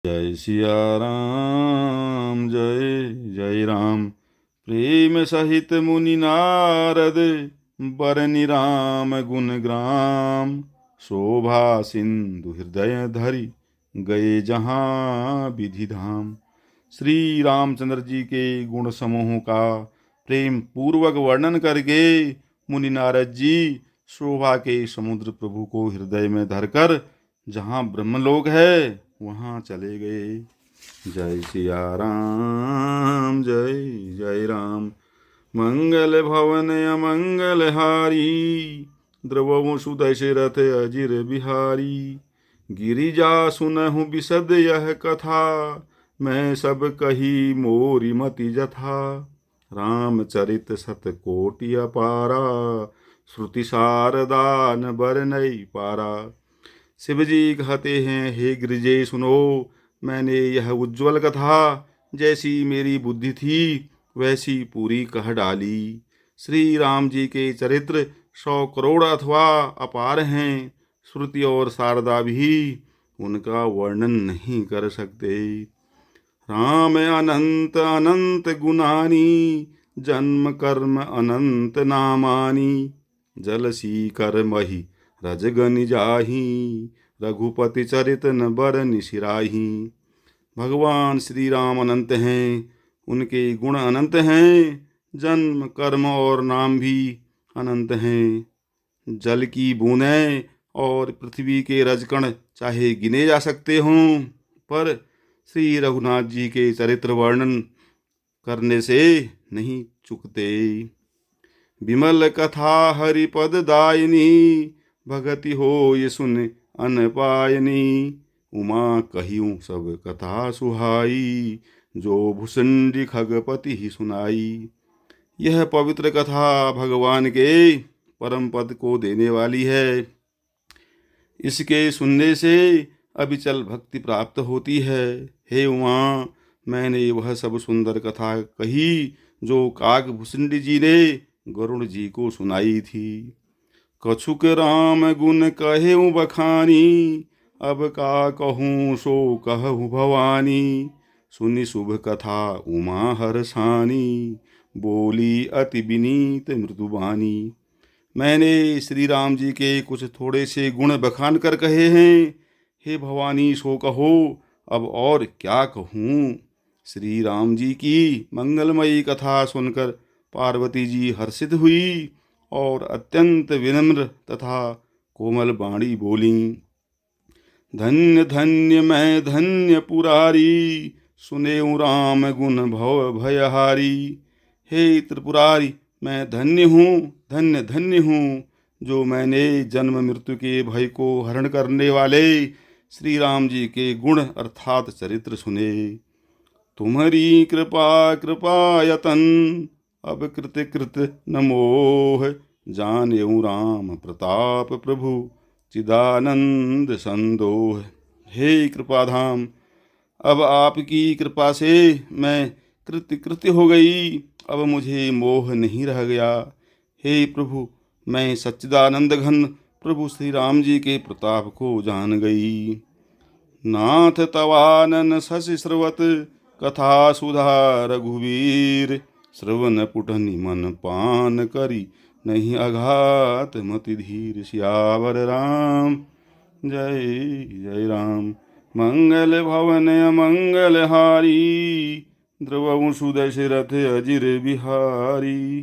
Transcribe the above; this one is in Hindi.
जय सिया राम, जय जय राम। प्रेम सहित मुनि नारद, बरनि राम गुण ग्राम। शोभा सिंधु हृदय धरि, गए जहाँ विधि धाम। श्री रामचंद्र जी के गुण समूहों का प्रेम पूर्वक वर्णन करके मुनि नारद जी शोभा के समुद्र प्रभु को हृदय में धरकर जहाँ ब्रह्मलोक है वहाँ चले गए। जय सिया राम, जय जय राम। मंगल भवन अमंगल हारी, द्रवहु सुदशरथ अजिर बिहारी। गिरिजा सुनहु बिशद यह कथा, मैं सब कही मोरी मति जथा। रामचरित शतकोटि अपारा, श्रुति शारदा न बरनई पारा। शिव जी कहते हैं, हे गिरिजे सुनो, मैंने यह उज्ज्वल कथा जैसी मेरी बुद्धि थी वैसी पूरी कह डाली। श्री राम जी के चरित्र 100 करोड़ अथवा अपार हैं। श्रुति और शारदा भी उनका वर्णन नहीं कर सकते। राम अनंत अनंत गुणानी, जन्म कर्म अनंत नामानी। जलसी कर मही रजगनि जाही, रघुपति चरित न बरनि सिराही। भगवान श्री राम अनंत हैं, उनके गुण अनंत हैं, जन्म कर्म और नाम भी अनंत हैं। जल की बूंदें और पृथ्वी के रजकण चाहे गिने जा सकते हों, पर श्री रघुनाथ जी के चरित्र वर्णन करने से नहीं चुकते। विमल कथा हरिपद दायिनी, भगति हो ये सुन अन पायनी। उमा कहियूं सब कथा सुहाई, जो भुसंडी खगपति ही सुनाई। यह पवित्र कथा भगवान के परम पद को देने वाली है। इसके सुनने से अविचल भक्ति प्राप्त होती है। हे उमा, मैंने वह सब सुंदर कथा कही जो काग भुसंडी जी ने गरुड़ जी को सुनाई थी। कछुक राम गुण कहेउ बखानी, अब का कहूँ सो कहूँ भवानी। सुनि शुभ कथा उमा हरसानी, बोली अति विनीत मृदुबानी। मैंने श्री राम जी के कुछ थोड़े से गुण बखान कर कहे हैं। हे भवानी, सो कहो, अब और क्या कहूँ। श्री राम जी की मंगलमयी कथा सुनकर पार्वती जी हर्षित हुई और अत्यंत विनम्र तथा कोमल वाणी बोली। धन्य धन्य मैं धन्य पुरारी, सुनेऊ राम गुण भव भयहारी। हे त्रिपुरारी, मैं धन्य हूँ, धन्य धन्य हूँ, जो मैंने जन्म मृत्यु के भय को हरण करने वाले श्री राम जी के गुण अर्थात चरित्र सुने। तुम्हारी कृपा कृपायतन, अब कृत कृत न मोह। जानेऊ राम प्रताप प्रभु, चिदानंद संदोह। हे कृपाधाम, अब आपकी कृपा से मैं कृत्य कृत्य हो गई, अब मुझे मोह नहीं रह गया। हे प्रभु, मैं सच्चिदानंद घन प्रभु श्री राम जी के प्रताप को जान गई। नाथ तवानन शशि श्रवत, कथा सुधा रघुवीर। श्रवण पुटनि मन पान करी, नहीं अघात मति धीर। सियावर राम, जय जय राम। मंगल भवन अमंगल हारी, द्रवहु सुदशरथ अजिर बिहारी।